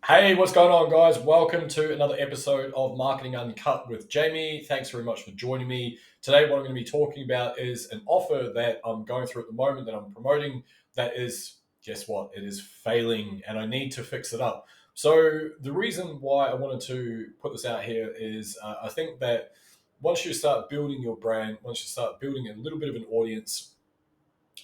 Hey, what's going on, guys? Welcome to another episode of Marketing Uncut with Jamie. Thanks very much for joining me. Today, what I'm going to be talking about is an offer that I'm going through at the moment that I'm promoting that is, guess what? It is failing and I need to fix it up. So, the reason why I wanted to put this out here is I think that once you start building your brand, once you start building a little bit of an audience,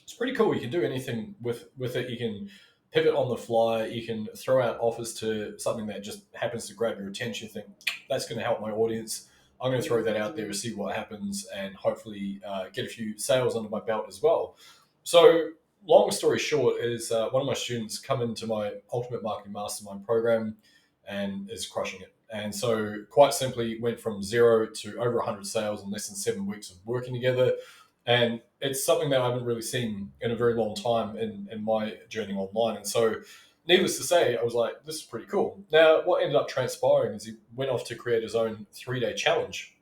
it's pretty cool. You can do anything with it. You can pivot on the fly. You can throw out offers to something that just happens to grab your attention. You think that's going to help my audience. I'm going to throw that out there to see what happens and hopefully get a few sales under my belt as well. So, long story short, is one of my students come into my Ultimate Marketing Mastermind program and is crushing it. And so, quite simply, went from zero to over 100 sales in less than 7 weeks of working together. And it's something that I haven't really seen in a very long time in my journey online. And so, needless to say, I was like, this is pretty cool. Now, what ended up transpiring is he went off to create his own 3 day challenge.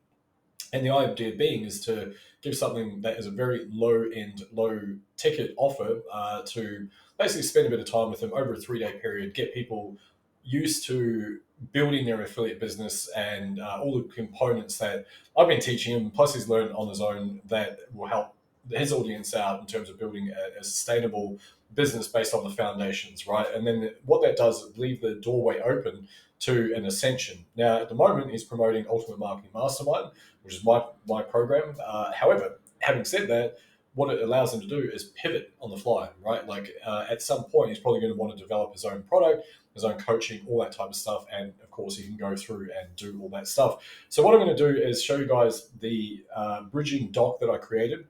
And the idea being is to give something that is a very low end, low ticket offer to basically spend a bit of time with them over a 3 day period, get people used to building their affiliate business and all the components that I've been teaching him, plus he's learned on his own that will help his audience out in terms of building a sustainable business based on the foundations, right? And then what that does is leave the doorway open to an ascension. Now, at the moment, he's promoting Ultimate Marketing Mastermind, which is my program. However, having said that, what it allows him to do is pivot on the fly, right? Like at some point, he's probably going to want to develop his own product, his own coaching, all that type of stuff. And of course, he can go through and do all that stuff. So what I'm going to do is show you guys the bridging doc that I created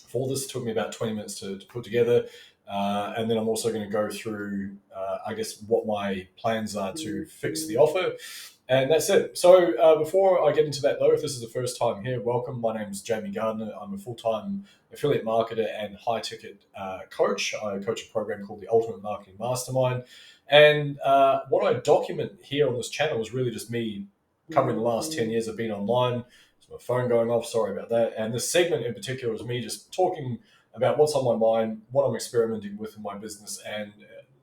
for this. It took me about 20 minutes to put together. And then I'm also going to go through, I guess, what my plans are to fix the offer. And that's it. So before I get into that, though, if this is the first time here, welcome. My name is Jamie Gardner. I'm a full-time affiliate marketer and high-ticket coach. I coach a program called the Ultimate Marketing Mastermind. And what I document here on this channel is really just me covering the last 10 years of being online. There's my phone going off. Sorry about that. And this segment in particular is me just talking about what's on my mind, what I'm experimenting with in my business, and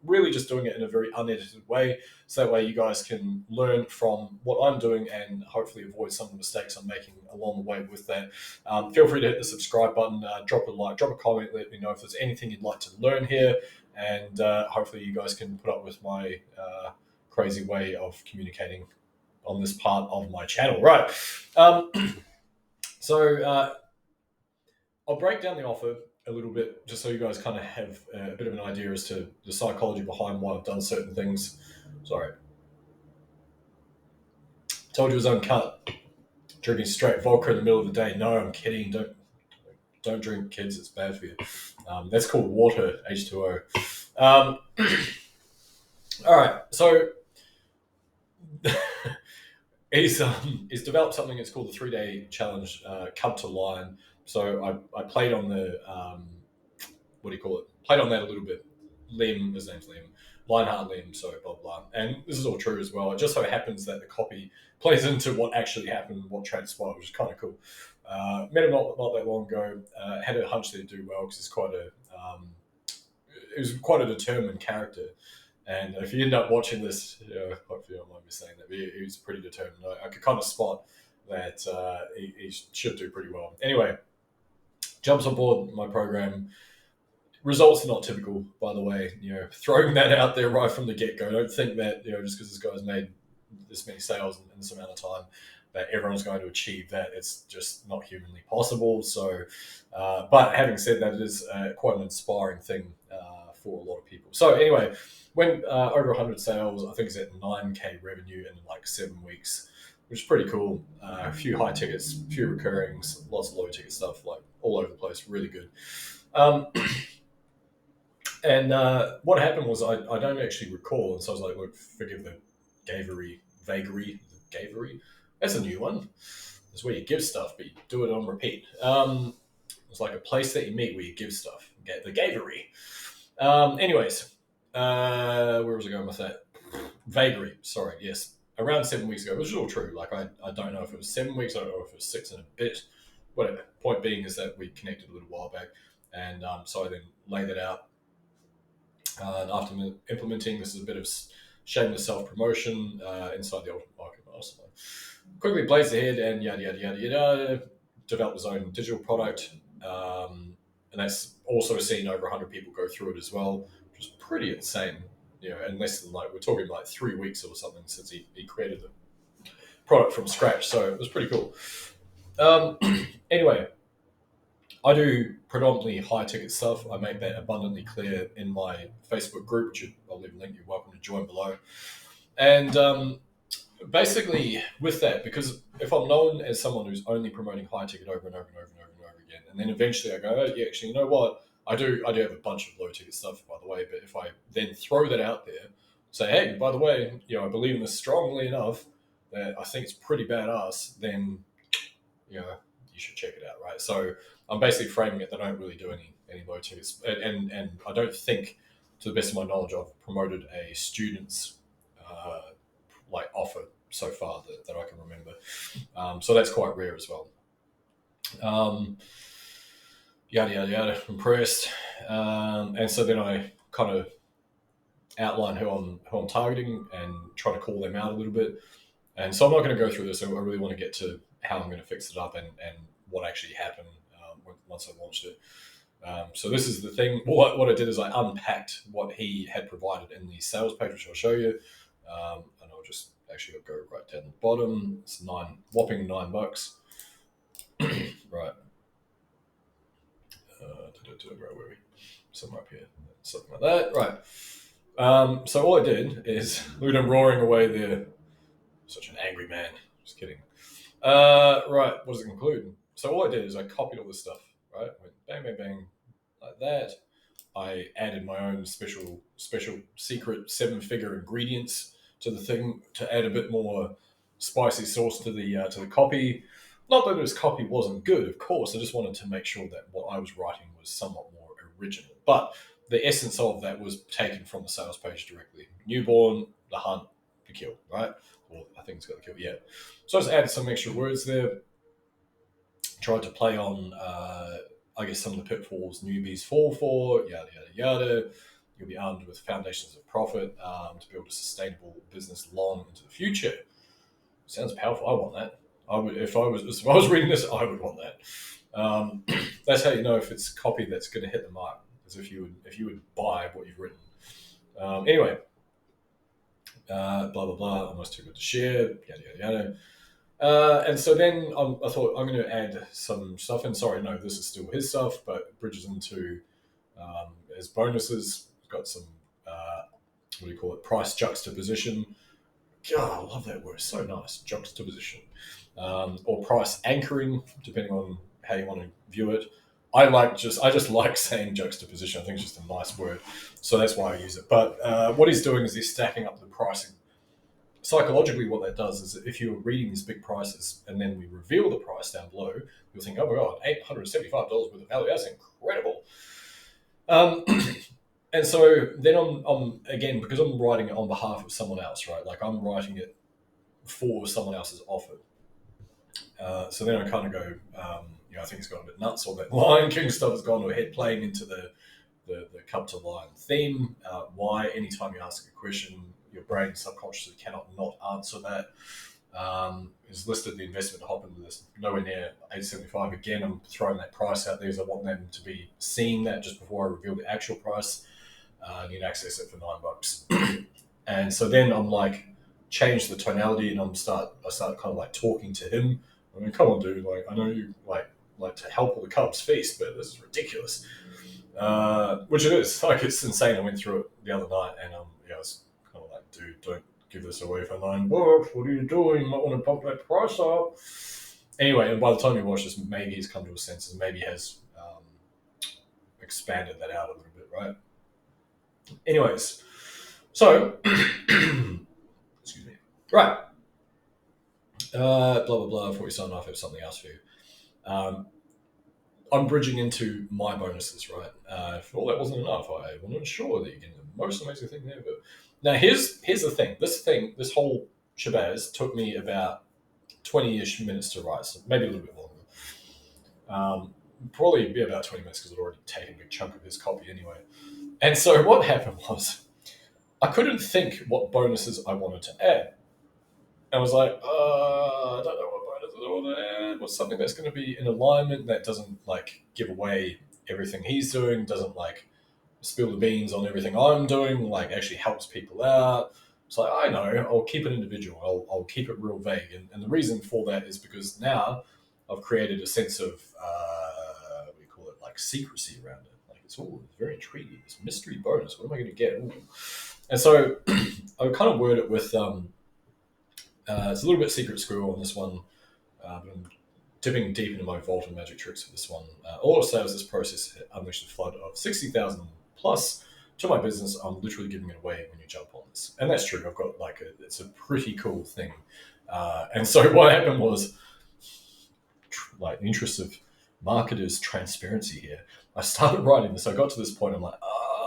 really just doing it in a very unedited way. So that way you guys can learn from what I'm doing and hopefully avoid some of the mistakes I'm making along the way with that. Feel free to hit the subscribe button, drop a like, drop a comment, let me know if there's anything you'd like to learn here. And hopefully you guys can put up with my crazy way of communicating on this part of my channel. Right. So I'll break down the offer a little bit just so you guys kind of have a bit of an idea as to the psychology behind why I've done certain things. Sorry. Told you it was uncut. Drinking straight vodka in the middle of the day. No, I'm kidding. Don't drink, kids. It's bad for you. That's called water, H2O. All right. So he's developed something that's called the 3 day challenge, Cub to Lion. So I played on the what do you call it? Played on that a little bit. Liam, his name's Liam. Lionheart Liam, so blah, blah. And this is all true as well. It just so happens that the copy plays into what actually happened, what transpired, which is kind of cool. Met him not that long ago. Had a hunch that he'd do well because he's he was quite a determined character. And if you end up watching this, hopefully I don't mind me saying that, but he was pretty determined. I could kind of spot that he should do pretty well. Anyway, jumps on board my program. Results are not typical, by the way. Throwing that out there right from the get-go. Don't think that just because this guy's made this many sales in this amount of time that everyone's going to achieve that. It's just not humanly possible. So, but having said that, it is quite an inspiring thing for a lot of people. So anyway, went over 100 sales. I think it's at 9K revenue in like 7 weeks, which is pretty cool. A few high tickets, a few recurrings, lots of low ticket stuff, like all over the place. Really good. And what happened was I don't actually recall, and so I was like, look, forgive the vagary. That's a new one. It's where you give stuff, but you do it on repeat. It's like a place that you meet where you give stuff. The gavery. Anyways, where was I going with that? Vagary. Sorry, yes. Around 7 weeks ago, which is all true. Like I don't know if it was 7 weeks, I don't know if it was 6 and a bit. Whatever. Point being is that we connected a little while back, and so I then laid it out. And after implementing, this is a bit of shameless self-promotion inside the Ultimate Marketing Mastermind. Quickly blazed ahead and yada, yada, yada, yada, developed his own digital product. And that's also seen over 100 people go through it as well, which is pretty insane. In less than we're talking like 3 weeks or something since he created the product from scratch. So it was pretty cool. Anyway, I do predominantly high ticket stuff. I make that abundantly clear in my Facebook group, which I'll leave a link. You're welcome to join below. And basically, with that, because if I'm known as someone who's only promoting high ticket over and over and over and over and over again, and then eventually I go, oh, yeah, actually, you know what? I do have a bunch of low ticket stuff, by the way. But if I then throw that out there, say, hey, by the way, I believe in this strongly enough that I think it's pretty badass, then you should check it out, right? So I'm basically framing it that I don't really do any low tickets, and I don't think, to the best of my knowledge, I've promoted a student's offer so far that I can remember. So that's quite rare as well. Yada yada yada. Impressed, and so then I kind of outline who I'm targeting and try to call them out a little bit. And so I'm not going to go through this. I really want to get to how I'm going to fix it up and what actually happened once I launched it. So this is the thing. What I did is I unpacked what he had provided in the sales page, which I'll show you. And I'll just actually go right down the bottom. It's whopping $9. Right. Where were we? Somewhere up here. Something like that. Right. So all I did is look at him roaring away there. Such an angry man. Just kidding. Right. What does it conclude? So all I did is I copied all this stuff. Right. Went bang, bang, bang, like that. I added my own special secret 7-figure ingredients to the thing to add a bit more spicy sauce to the copy. Not that his copy wasn't good, of course. I just wanted to make sure that what I was writing was somewhat more original. But the essence of that was taken from the sales page directly. Newborn, the hunt, the kill, right? Well, I think it's got the kill, yeah. So I just added some extra words there. Tried to play on, I guess, some of the pitfalls newbies fall for, yada, yada, yada. You'll be armed with foundations of profit to build a sustainable business long into the future. Sounds powerful. I want that. I would, if I was reading this, I would want that. That's how you know if it's copy that's going to hit the mark, as if you would buy what you've written. Anyway, blah blah blah. Almost too good to share. Yada yada yada. And so then I thought I'm going to add some stuff. And sorry, no, this is still his stuff, but it bridges into his bonuses. Got some what do you call it? Price juxtaposition. God, I love that word. It's so nice. Juxtaposition. Or price anchoring, depending on how you want to view it. I just like saying juxtaposition. I think it's just a nice word. So that's why I use it. But what he's doing is he's stacking up the pricing. Psychologically, what that does is if you're reading these big prices and then we reveal the price down below, you'll think, oh my God, $875 worth of value. That's incredible. And so then I'm again, because I'm writing it on behalf of someone else, right? Like I'm writing it for someone else's offer. So then I kind of go, I think it's gone a bit nuts. All that Lion King stuff has gone ahead playing into the Cup to Lion theme. Why anytime you ask a question, your brain subconsciously cannot not answer that. Is listed the investment to hop into this nowhere near $875. Again, I'm throwing that price out there because I want them to be seeing that just before I reveal the actual price. You can access it for $9. And so then I'm like, change the tonality and I start kind of like talking to him. I mean, come on, dude. Like, I know you like to help all the Cubs feast, but this is ridiculous. Which it is. Like, it's insane. I went through it the other night and I was kind of like, dude, don't give this away for $9. What are you doing? You might want to bump that price up. Anyway, and by the time you watch this, maybe he's come to his senses, maybe has expanded that out a little bit, right? Anyways, so excuse me. Right. Blah blah blah. Before we sign off, I have something else for you. I'm bridging into my bonuses, right? If all that wasn't enough, I want to ensure that you're getting the most amazing thing ever. Now, here's the thing. This whole shabazz took me about 20-ish minutes to write, so maybe a little bit longer. Probably be about 20 minutes because I'd already taken a big chunk of his copy anyway. And so what happened was I couldn't think what bonuses I wanted to add. I was like, I don't know what bonuses I want to add. What's something that's going to be in alignment that doesn't like give away everything he's doing, doesn't like spill the beans on everything I'm doing, like actually helps people out. It's like, I know, I'll keep it individual. I'll keep it real vague. And the reason for that is because now I've created a sense of, what do you call it, like secrecy around it. Like it's all very intriguing. This mystery bonus. What am I going to get? Ooh. And so I would kind of word it with, it's a little bit secret squirrel on this one. But I'm dipping deep into my vault of magic tricks for this one. All I'll say is this process unleashed a flood of 60,000 plus to my business. I'm literally giving it away when you jump on this. And that's true. I've got like it's a pretty cool thing. And so what happened was, like, the interest of marketers' transparency here, I started writing this. I got to this point. I'm like,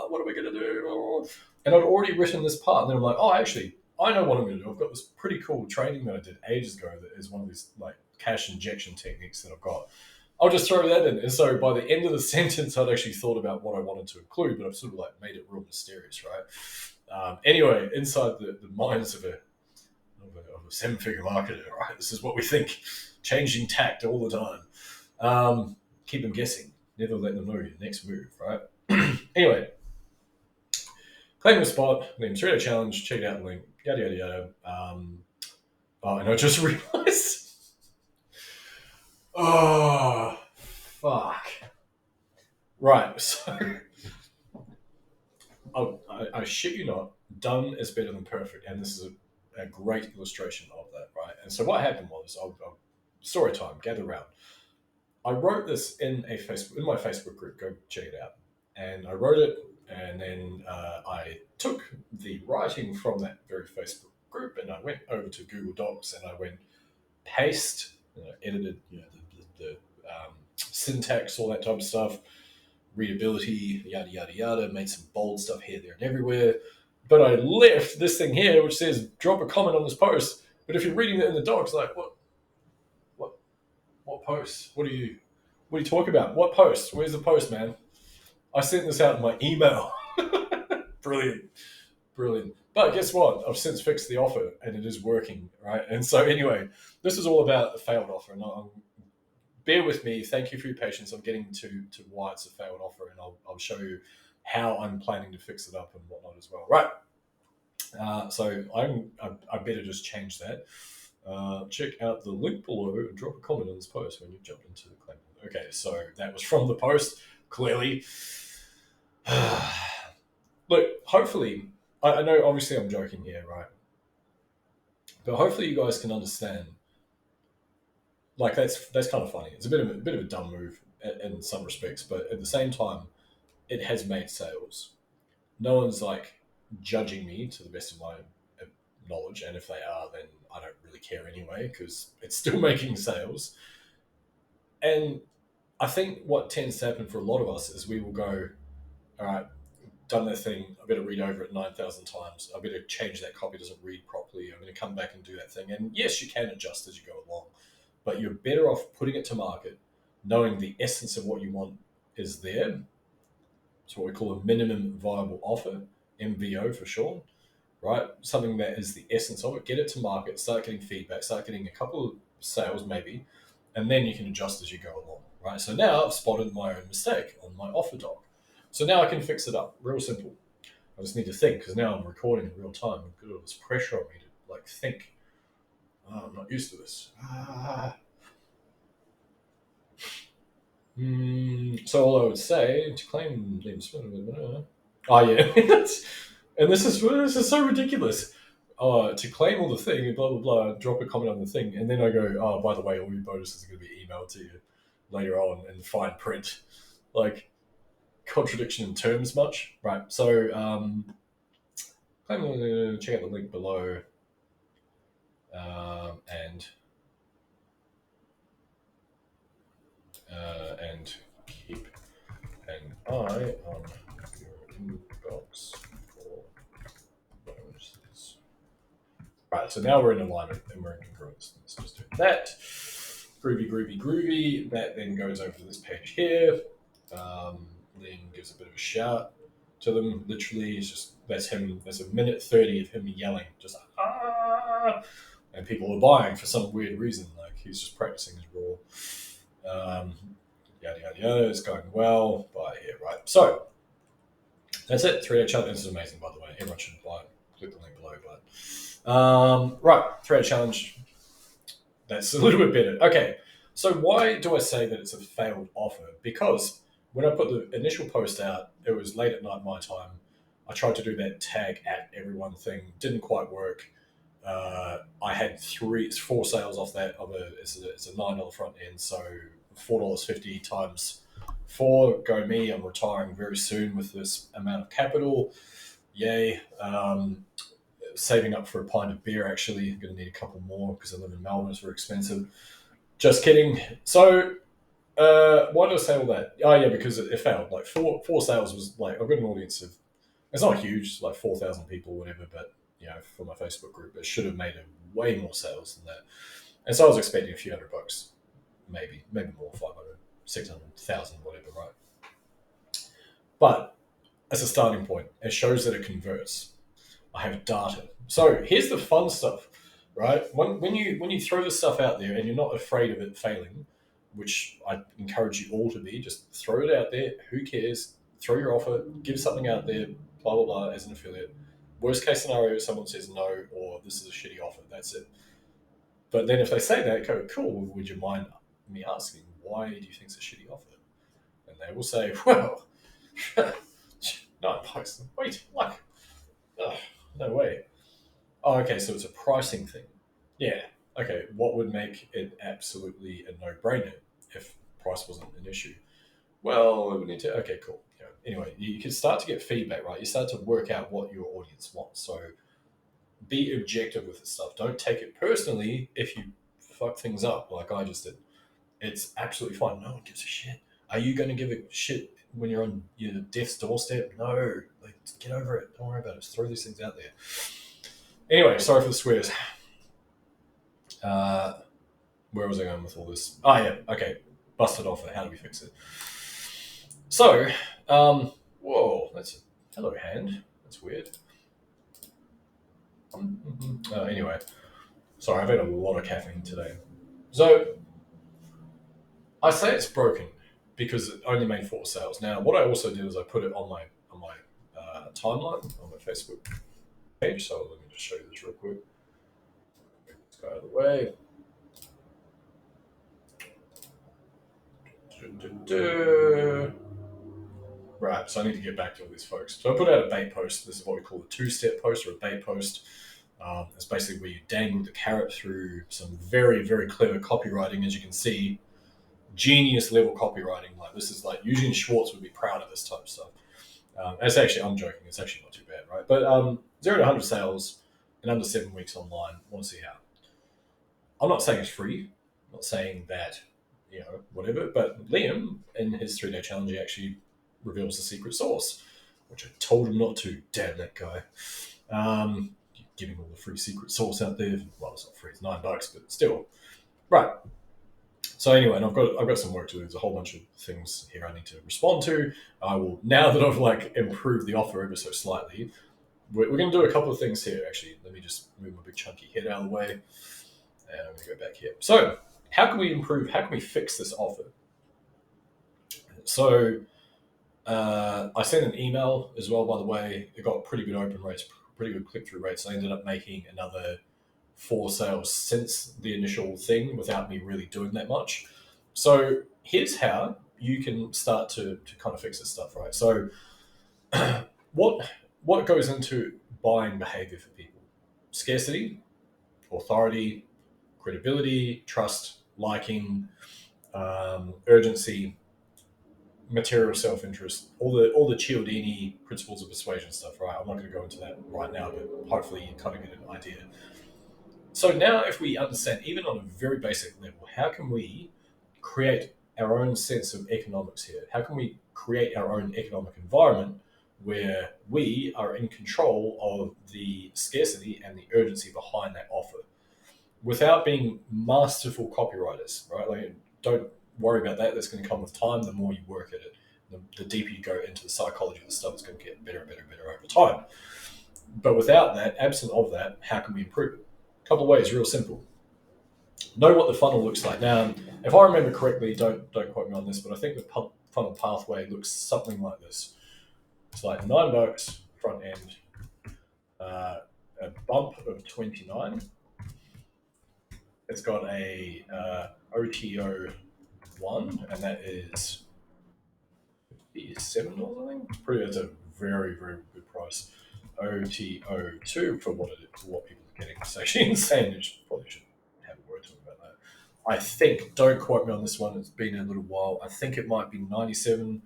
what are we going to do? And I'd already written this part. And then I'm like, actually, I know what I'm going to do. I've got this pretty cool training that I did ages ago that is one of these like cash injection techniques that I've got. I'll just throw that in. And so by the end of the sentence, I'd actually thought about what I wanted to include, but I've sort of like made it real mysterious, right? Anyway, inside the minds of a seven-figure marketer, right? This is what we think. Changing tact all the time. Keep them guessing. Never let them know your next move, right? Anyway, claim the spot, name straight challenge, check it out the link, yada, yada, yada. And I just realized, fuck. Right, so I shit you not, done is better than perfect, and this is a great illustration of that, right? And so what happened was, story time, gather round. I wrote this in my Facebook group. Go check it out. And I wrote it, and then I took the writing from that very Facebook group, and I went over to Google Docs, and I went paste, edited, the syntax, all that type of stuff, readability, yada yada yada. Made some bold stuff here, there, and everywhere. But I left this thing here, which says drop a comment on this post. But if you're reading it in the docs, like what post? What are you talking about? What post? Where's the post, man? I sent this out in my email. Brilliant. But guess what? I've since fixed the offer and it is working, right? And so anyway, this is all about a failed offer. And bear with me. Thank you for your patience. I'm getting to why it's a failed offer, and I'll show you how I'm planning to fix it up and whatnot as well. Right. So I better just change that. Check out the link below and drop a comment on this post when you've jumped into the claim. Okay, so that was from the post, clearly. Look, hopefully, I know obviously I'm joking here, right? But hopefully you guys can understand. Like that's kind of funny. It's a bit of a dumb move in some respects, but at the same time, it has made sales. No one's like judging me to the best of my knowledge, and if they are, then I don't really care anyway because it's still making sales. And I think what tends to happen for a lot of us is we will go, all right, done that thing, I better read over it 9,000 times. I better change that copy, doesn't read properly. I'm going to come back and do that thing. And yes, you can adjust as you go along, but you're better off putting it to market, knowing the essence of what you want is there. It's what we call a minimum viable offer, MVO for short, right? Something that is the essence of it. Get it to market, start getting feedback, start getting a couple of sales maybe, and then you can adjust as you go along, right? So now I've spotted my own mistake on my offer doc. So now I can fix it up. Real simple. I just need to think because now I'm recording in real time. I've got all this pressure on me to like think. I'm not used to this. So all I would say to claim oh yeah, and this is so ridiculous. To claim all the thing, blah blah blah, drop a comment on the thing, and then I go, oh, by the way, all your bonuses are going to be emailed to you later on in fine print. Like, contradiction in terms much, right? So check out the link below, and keep an eye on your inbox for bonuses. Right, so now we're in alignment and we're in congruence. Let's just do that. Groovy. That then goes over to this page here. Then gives a bit of a shout to them. Literally, it's just That's him. There's a minute 30 of him yelling, just ah, and people are buying for some weird reason. Like he's just practicing his raw. Yada yada yada. It's going well. Buy here, right? So that's it. 3-day challenge. This is amazing, by the way. Everyone should buy it. Click the link below. But right, 3-day challenge. That's a little bit better. Okay, so why do I say that it's a failed offer? Because when I put the initial post out, it was late at night my time. I tried to do that tag at everyone thing, didn't quite work. I had 4 sales off that. It's a $9 front end, so $4.50 times 4. Go me! I'm retiring very soon with this amount of capital. Yay! Saving up for a pint of beer. Actually, I'm going to need a couple more because I live in Melbourne. It's very expensive. Just kidding. So, why did I say all that? Oh yeah, because it failed. Like four sales was like I've got an audience of. It's not huge, it's like 4,000 people, or whatever. But for my Facebook group, it should have made way more sales than that. And so I was expecting a few $100, maybe more, 500, 600,000, whatever, right? But as a starting point, it shows that it converts. I have data. So here's the fun stuff, right? When you throw this stuff out there and you're not afraid of it failing, which I encourage you all to be, just throw it out there. Who cares? Throw your offer, give something out there, blah blah blah, as an affiliate. Worst case scenario, someone says no or this is a shitty offer. That's it. But then if they say that, go cool. Would you mind me asking why do you think it's a shitty offer? And they will say, well, $9. Wait, like, ugh, no way. Oh, okay, so it's a pricing thing. Yeah. Okay, what would make it absolutely a no-brainer if price wasn't an issue? Well, we would need to. Okay, cool. Anyway, you can start to get feedback, right? You start to work out what your audience wants. So be objective with this stuff. Don't take it personally if you fuck things up like I just did. It's absolutely fine. No one gives a shit. Are you going to give a shit when you're on your death's doorstep? No. Like, get over it. Don't worry about it. Just throw these things out there. Anyway, sorry for the swears. Where was I going with all this? Oh, yeah. Okay. Busted offer. How do we fix it? So, whoa. That's a hello hand. That's weird. Anyway. Sorry, I've had a lot of caffeine today. So, I say it's broken because it only made 4 sales. Now, what I also did is I put it on my timeline on my Facebook page. So let me just show you this real quick. Let's go out of the way. Right, so I need to get back to all these folks. So I put out a bait post. This is what we call a 2-step post or a bait post. It's basically where you dangle the carrot through some very, very clever copywriting, as you can see. Genius level copywriting. Like this is like Eugene Schwartz would be proud of this type of stuff. It's actually, I'm joking. It's actually not too bad, right? But 0 to 100 sales in under 7 weeks online. Want to see how? I'm not saying it's free. I'm not saying that, whatever. But Liam, in his 3-day challenge, he actually reveals the secret sauce, which I told him not to. Damn that guy. Giving all the free secret sauce out there. Well, it's not free. It's $9, but still. Right. So anyway, and I've got some work to do. There's a whole bunch of things here I need to respond to. I will, now that I've improved the offer ever so slightly, we're going to do a couple of things here. Actually, let me just move my big chunky head out of the way, and I'm going to go back here. So how can we improve? How can we fix this offer? So I sent an email as well, by the way. It got pretty good open rates, pretty good click-through rates. I ended up making another 4 sales since the initial thing without me really doing that much. So here's how you can start to kind of fix this stuff, right? So what goes into buying behavior for people? Scarcity, authority, credibility, trust, liking, urgency, material self-interest, all the Cialdini principles of persuasion stuff, right? I'm not going to go into that right now, but hopefully you kind of get an idea. So now if we understand, even on a very basic level, how can we create our own sense of economics here? How can we create our own economic environment where we are in control of the scarcity and the urgency behind that offer without being masterful copywriters, right? Don't worry about that. That's going to come with time, the more you work at it. The deeper you go into the psychology of the stuff, it's going to get better and better and better over time. But without that, absent of that, how can we improve it? A couple of ways, real simple. Know what the funnel looks like. Now, if I remember correctly, don't quote me on this, but I think the funnel pathway looks something like this. It's like $9 front end, a bump of 29. It's got a OTO 1, and that is $7, I think. It's a very, very good price. OTO 2 for what people are getting. It's actually insane. You probably should have a word to them about that. I think, don't quote me on this one, it's been a little while. I think it might be 97.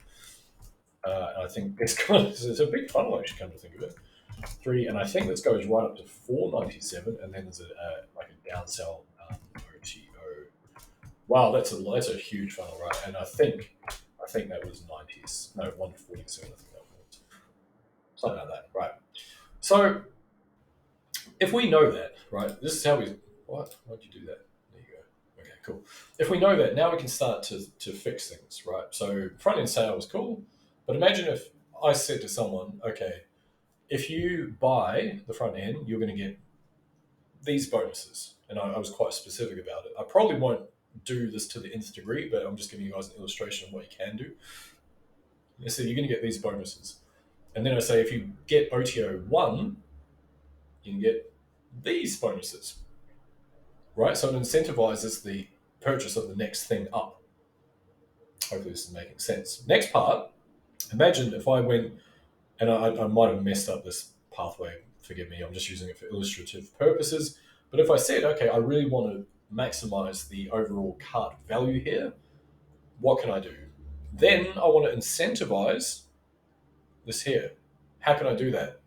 I think it's a big funnel, actually, come to think of it. 3, and I think this goes right up to 497, and then there's like a downsell OTO. Wow, that's a huge funnel, right? And I think that was 90s. No, 147. I think that was something like that, right? So if we know that, right, this is how we. Why'd you do that? There you go. Okay, cool. If we know that, now we can start to fix things, right? So front end sale was cool, but imagine if I said to someone, okay, if you buy the front end, you're going to get these bonuses. And I was quite specific about it. I probably won't do this to the nth degree, but I'm just giving you guys an illustration of what you can do. So you're going to get these bonuses. And then I say, if you get OTO 1, you can get these bonuses, right? So it incentivizes the purchase of the next thing up. Hopefully this is making sense. Next part, imagine if I went, and I might have messed up this pathway, forgive me, I'm just using it for illustrative purposes. But if I said, okay, I really want to maximize the overall cart value here, what can I do? Then I want to incentivize this here. How can I do that?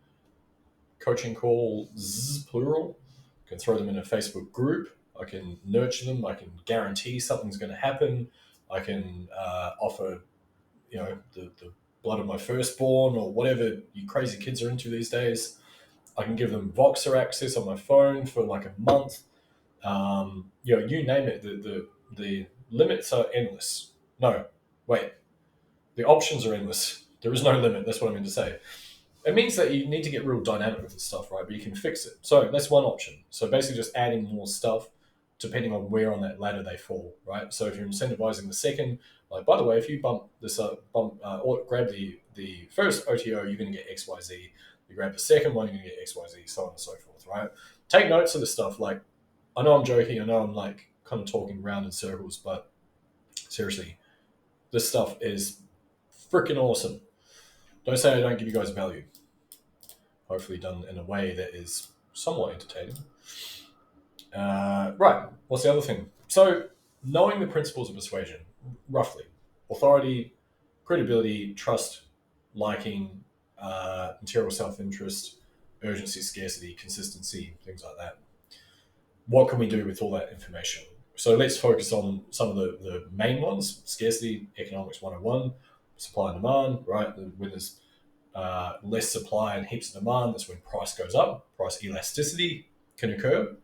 Coaching calls, plural. I can throw them in a Facebook group. I can nurture them. I can guarantee something's going to happen. I can offer, the blood of my firstborn or whatever you crazy kids are into these days. I can give them Voxer access on my phone for like a month. You name it. The limits are endless. No, wait. The options are endless. There is no limit. That's what I mean to say. It means that you need to get real dynamic with this stuff, right? But you can fix it. So that's one option. So basically just adding more stuff depending on where on that ladder they fall, right? So if you're incentivizing the second, like, by the way, if you bump this up, or grab the first OTO, you're going to get XYZ. You grab the second one, you're going to get XYZ, so on and so forth, right? Take notes of this stuff. Like, I know I'm joking. I know I'm like kind of talking round in circles, but seriously, this stuff is freaking awesome. Don't say I don't give you guys value. Hopefully done in a way that is somewhat entertaining. Right, what's the other thing? So, knowing the principles of persuasion, roughly. Authority, credibility, trust, liking, material self-interest, urgency, scarcity, consistency, things like that. What can we do with all that information? So let's focus on some of the main ones. Scarcity, economics 101, supply and demand, right? When there's less supply and heaps of demand, that's when price goes up. Price elasticity can occur,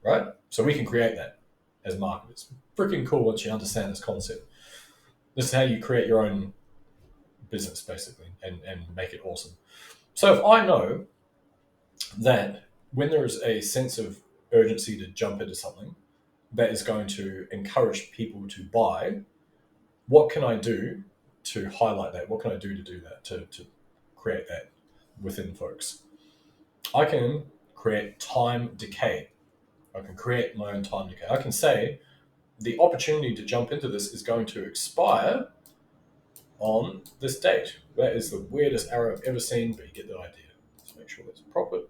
right? So we can create that as marketers. Freaking cool once you understand this concept. This is how you create your own business, basically, and make it awesome. So if I know that when there is a sense of urgency to jump into something that is going to encourage people to buy, what can I do to highlight that? What can I do to do that, to create that within folks? I can create time decay. I can create my own time decay. I can say the opportunity to jump into this is going to expire on this date. That is the weirdest arrow I've ever seen, but you get the idea. Let's make sure that's proper.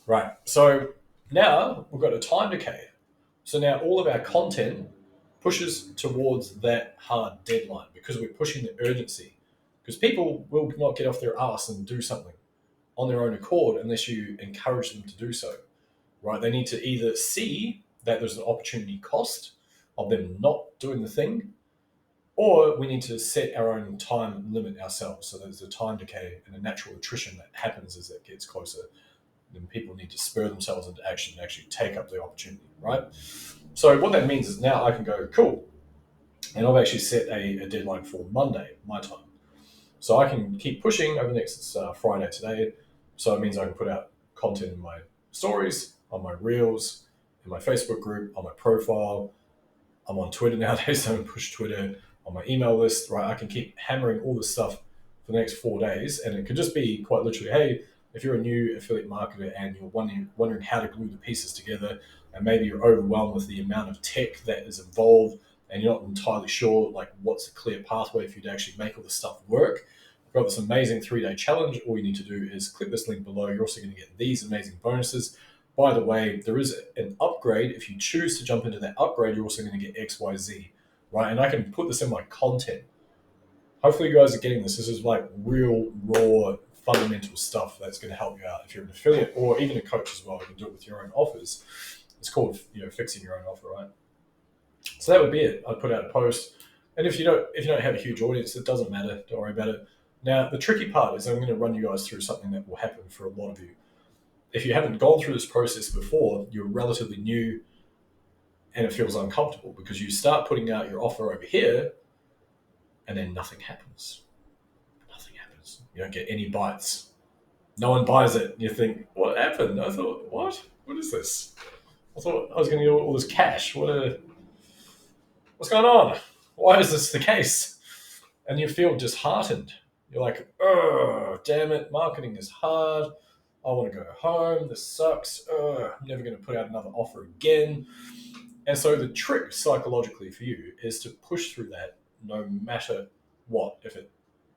Right, so now we've got a time decay. So now all of our content pushes towards that hard deadline because we're pushing the urgency. Because people will not get off their ass and do something on their own accord unless you encourage them to do so, right? They need to either see that there's an opportunity cost of them not doing the thing, or we need to set our own time limit ourselves. So there's a time decay and a natural attrition that happens as it gets closer. Then people need to spur themselves into action and actually take up the opportunity, right? So what that means is now I can go, cool. And I've actually set a deadline for Monday, my time. So I can keep pushing over the next Friday today. So it means I can put out content in my stories, on my reels, in my Facebook group, on my profile. I'm on Twitter nowadays, so I push Twitter, on my email list, right? I can keep hammering all this stuff for the next 4 days. And it could just be quite literally, hey, if you're a new affiliate marketer and you're wondering how to glue the pieces together, and maybe you're overwhelmed with the amount of tech that is involved, and you're not entirely sure like what's a clear pathway for you to actually make all this stuff work. I've got this amazing 3-day challenge. All you need to do is click this link below. You're also going to get these amazing bonuses. By the way, there is an upgrade. If you choose to jump into that upgrade, you're also going to get XYZ, right? And I can put this in my content. Hopefully you guys are getting this. This is like real, raw, fundamental stuff that's going to help you out. If you're an affiliate or even a coach as well, you can do it with your own offers. It's called, fixing your own offer, right? So that would be it. I'd put out a post. And if you don't have a huge audience, it doesn't matter. Don't worry about it. Now, the tricky part is I'm going to run you guys through something that will happen for a lot of you. If you haven't gone through this process before, you're relatively new and it feels uncomfortable because you start putting out your offer over here and then nothing happens. Nothing happens. You don't get any bites. No one buys it. You think, what happened? I thought, what? What is this? I thought I was going to get all this cash. What's going on? Why is this the case? And you feel disheartened. You're like, oh, damn it. Marketing is hard. I want to go home. This sucks. I'm never going to put out another offer again. And so the trick psychologically for you is to push through that no matter what.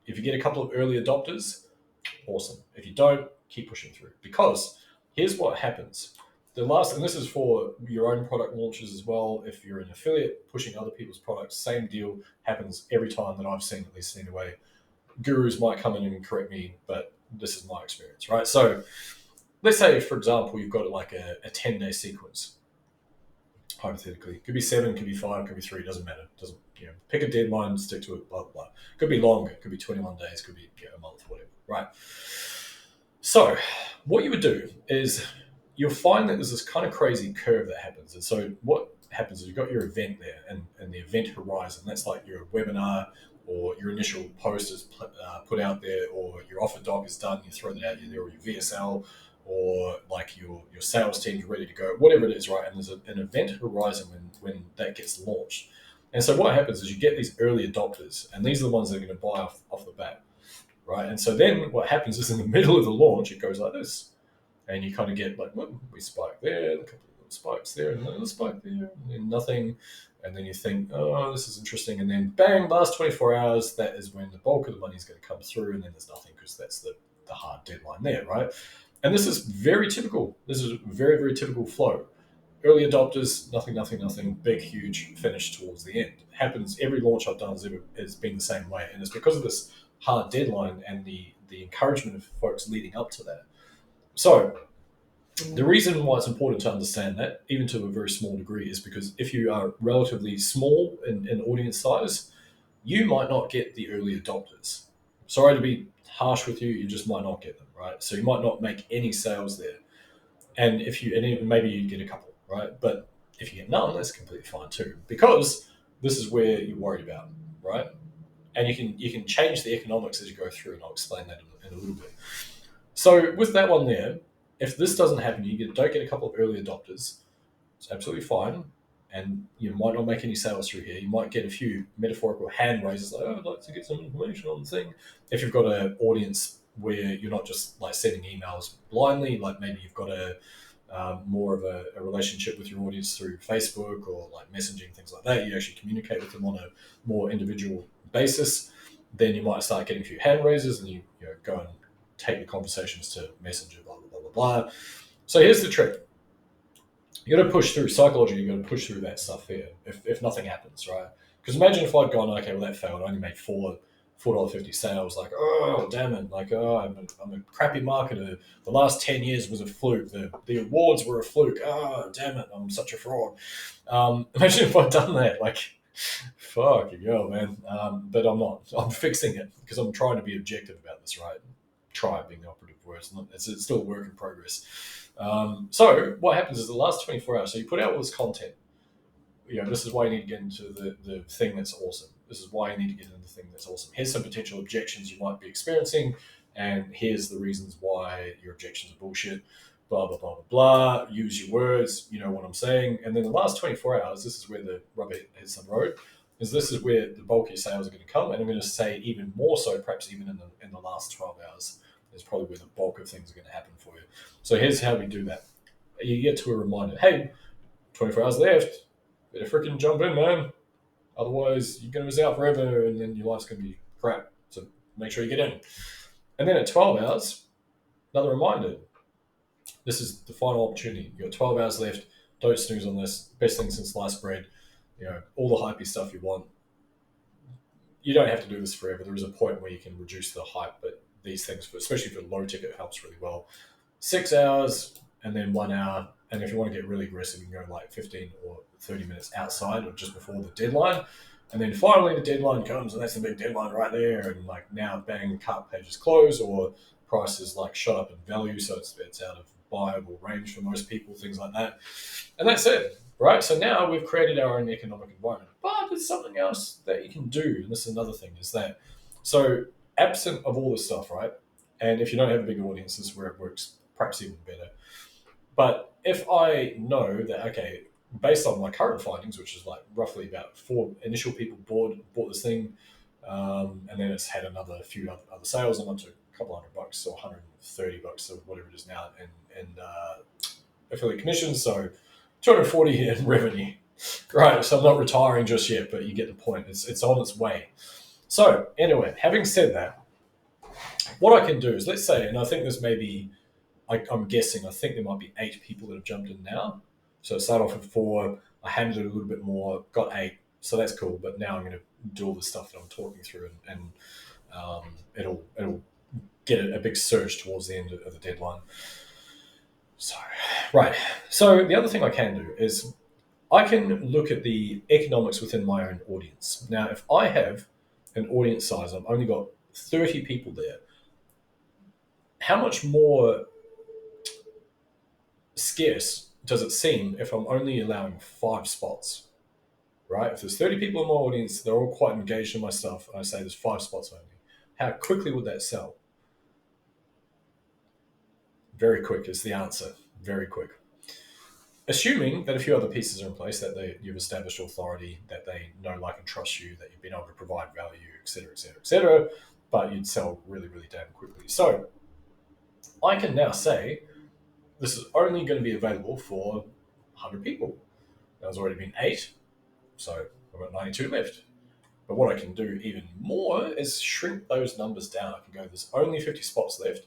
If you get a couple of early adopters, awesome. If you don't, keep pushing through. Because here's what happens. And this is for your own product launches as well. If you're an affiliate pushing other people's products, same deal happens every time that I've seen, at least anyway. Gurus might come in and correct me, but this is my experience, right? So let's say, for example, you've got like a 10-day sequence. Hypothetically, could be 7, could be 5, could be 3, doesn't matter. Doesn't pick a deadline, stick to it, blah blah. Could be longer, could be 21 days, could be a month, whatever, right? So what you would do is you'll find that there's this kind of crazy curve that happens. And so what happens is you've got your event there and the event horizon. That's like your webinar or your initial post is put out there, or your offer doc is done, you throw that out there, or your VSL, or like your sales team's ready to go, whatever it is, right? And there's an event horizon when that gets launched. And so what happens is you get these early adopters, and these are the ones that are going to buy off the bat, right? And so then what happens is in the middle of the launch, it goes like this. And you kind of get like, well, we spike there, a couple of little spikes there, and another spike there, and then nothing. And then you think, oh, this is interesting. And then bang, last 24 hours, that is when the bulk of the money is going to come through. And then there's nothing because that's the hard deadline there, right? And this is very typical. This is a very, very typical flow. Early adopters, nothing, big, huge finish towards the end. It happens, every launch I've done has been the same way. And it's because of this hard deadline and the encouragement of folks leading up to that. So the reason why it's important to understand that, even to a very small degree, is because if you are relatively small in audience size, you might not get the early adopters. Sorry to be harsh with you, you just might not get them, right? So you might not make any sales there. And maybe you get a couple, right? But if you get none, that's completely fine too, because this is where you're worried about, right? And you can change the economics as you go through, and I'll explain that in a little bit. So with that one there, if this doesn't happen, don't get a couple of early adopters, it's absolutely fine. And you might not make any sales through here. You might get a few metaphorical hand raises, like, oh, I'd like to get some information on the thing. If you've got an audience where you're not just like sending emails blindly, like maybe you've got more of a relationship with your audience through Facebook or like messaging, things like that, you actually communicate with them on a more individual basis, then you might start getting a few hand raises, and you go and take the conversations to Messenger, blah, blah, blah, blah, blah. So here's the trick. You got to push through psychology. You got to push through that stuff here. If nothing happens, right? Because imagine if I'd gone, okay, well that failed. I only made $4.50 sales. Like, oh damn it! Like, oh, I'm a crappy marketer. The last 10 years was a fluke. The awards were a fluke. Oh damn it! I'm such a fraud. Imagine if I'd done that. Like, fucking hell, man. But I'm not. I'm fixing it because I'm trying to be objective about this, right? Try being the operative word. It's still a work in progress. So what happens is the last 24 hours, so you put out all this content, this is why you need to get into the thing that's awesome. This is why you need to get into the thing that's awesome. Here's some potential objections you might be experiencing, and here's the reasons why your objections are bullshit. Blah blah blah blah blah. Use your words. You know what I'm saying. And then the last 24 hours, this is where the rubber hits the road. Is this is where the bulk of your sales are going to come, and I'm going to say even more so, perhaps even in the last 12 hours, is probably where the bulk of things are going to happen for you. So here's how we do that. You get to a reminder. Hey, 24 hours left. Better freaking jump in, man. Otherwise, you're going to miss out forever, and then your life's going to be crap. So make sure you get in. And then at 12 hours, another reminder. This is the final opportunity. You've got 12 hours left. Don't snooze on this. Best thing since sliced bread. All the hypey stuff you want. You don't have to do this forever. There is a point where you can reduce the hype, but these things, especially for low ticket, helps really well. 6 hours and then 1 hour. And if you want to get really aggressive, you can go like 15 or 30 minutes outside or just before the deadline. And then finally the deadline comes, and that's the big deadline right there. And like now, bang, cart pages close, or prices like shot up in value, so it's out of viable range for most people, things like that. And that's it, right? So now we've created our own economic environment. But there's something else that you can do, and this is another thing, is that so absent of all this stuff, right? And if you don't have a big audience, this is where it works perhaps even better. But if I know that, okay, based on my current findings, which is like roughly about 4 initial people bought this thing, and then it's had another few other sales, and up to a couple $100 or $130 or whatever it is now in affiliate commissions, so 240 in revenue. Right, so I'm not retiring just yet, but you get the point. It's on its way. So anyway, having said that, what I can do is, let's say, and I think this may be, I'm guessing, I think there might be 8 people that have jumped in now. So start off with 4, I handled it a little bit more, got 8, so that's cool. But now I'm going to do all the stuff that I'm talking through, and it'll get a big surge towards the end of the deadline. So, right. So the other thing I can do is I can look at the economics within my own audience. Now, if I have an audience size, I've only got 30 people there, how much more scarce does it seem if I'm only allowing 5 spots, right? If there's 30 people in my audience, they're all quite engaged in my stuff, and I say there's 5 spots only. How quickly would that sell? Very quick is the answer. Very quick. Assuming that a few other pieces are in place, that you've established authority, that they know, like, and trust you, that you've been able to provide value, etc., etc., etc., but you'd sell really, really damn quickly. So I can now say this is only going to be available for 100 people. There's already been 8, so I've got 92 left. But what I can do even more is shrink those numbers down. I can go, there's only 50 spots left,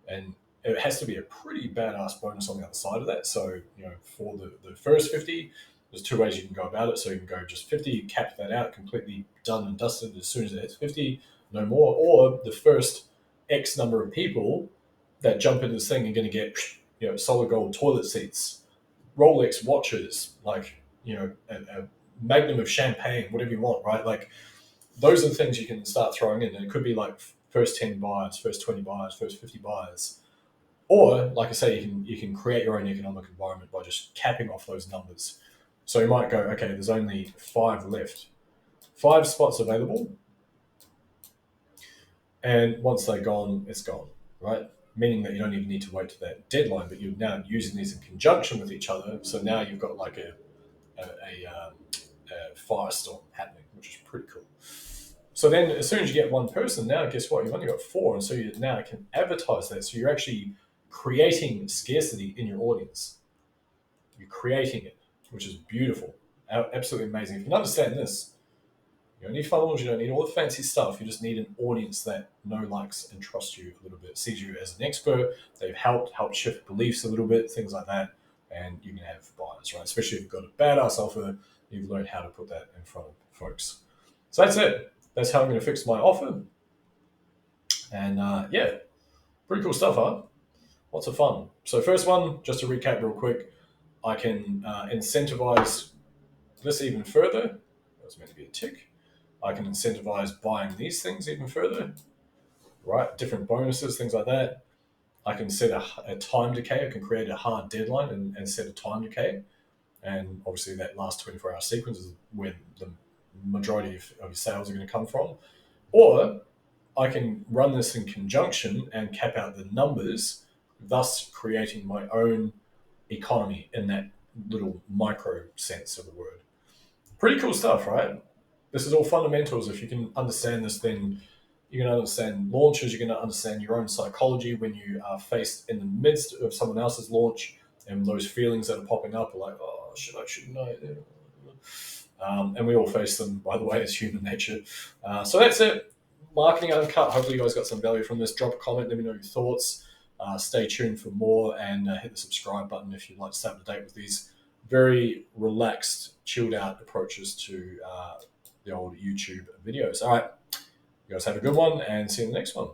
and it has to be a pretty badass bonus on the other side of that. So, for the first 50, there's 2 ways you can go about it. So you can go just 50, cap that out, completely done and dusted as soon as it hits 50, no more. Or the first X number of people that jump into this thing are going to get, solid gold toilet seats, Rolex watches, like, a magnum of champagne, whatever you want, right? Like, those are the things you can start throwing in. And it could be like first 10 buyers, first 20 buyers, first 50 buyers. Or, like I say, you can create your own economic environment by just capping off those numbers. So you might go, okay, there's only 5 left. 5 spots available. And once they're gone, it's gone, right? Meaning that you don't even need to wait to that deadline, but you're now using these in conjunction with each other. So now you've got like a firestorm happening, which is pretty cool. So then as soon as you get one person, now guess what? You've only got 4, and so you now can advertise that. So you're actually creating scarcity in your audience. You're creating it, which is beautiful. Absolutely amazing. If you can understand this, you don't need funnels, you don't need all the fancy stuff. You just need an audience that likes, and trusts you a little bit, sees you as an expert. They've helped shift beliefs a little bit, things like that. And you can have buyers, right? Especially if you've got a badass offer, you've learned how to put that in front of folks. So that's it. That's how I'm going to fix my offer. And pretty cool stuff, huh? Lots of fun. So first one, just to recap real quick, I can incentivize this even further. That was meant to be a tick. I can incentivize buying these things even further, right? Different bonuses, things like that. I can set a time decay. I can create a hard deadline and set a time decay. And obviously that last 24-hour sequence is when the majority of your sales are going to come from. Or I can run this in conjunction and cap out the numbers, thus creating my own economy in that little micro sense of the word. Pretty cool stuff, right? This is all fundamentals. If you can understand this, then you're going to understand launches. You're going to understand your own psychology when you are faced in the midst of someone else's launch, and those feelings that are popping up are like, oh, should I, shouldn't I? And we all face them, by the way, as human nature. So that's it. Marketing Uncut. Hopefully, you guys got some value from this. Drop a comment. Let me know your thoughts. Stay tuned for more, and hit the subscribe button if you'd like to stay up to date with these very relaxed, chilled out approaches to the old YouTube videos. All right. You guys have a good one, and see you in the next one.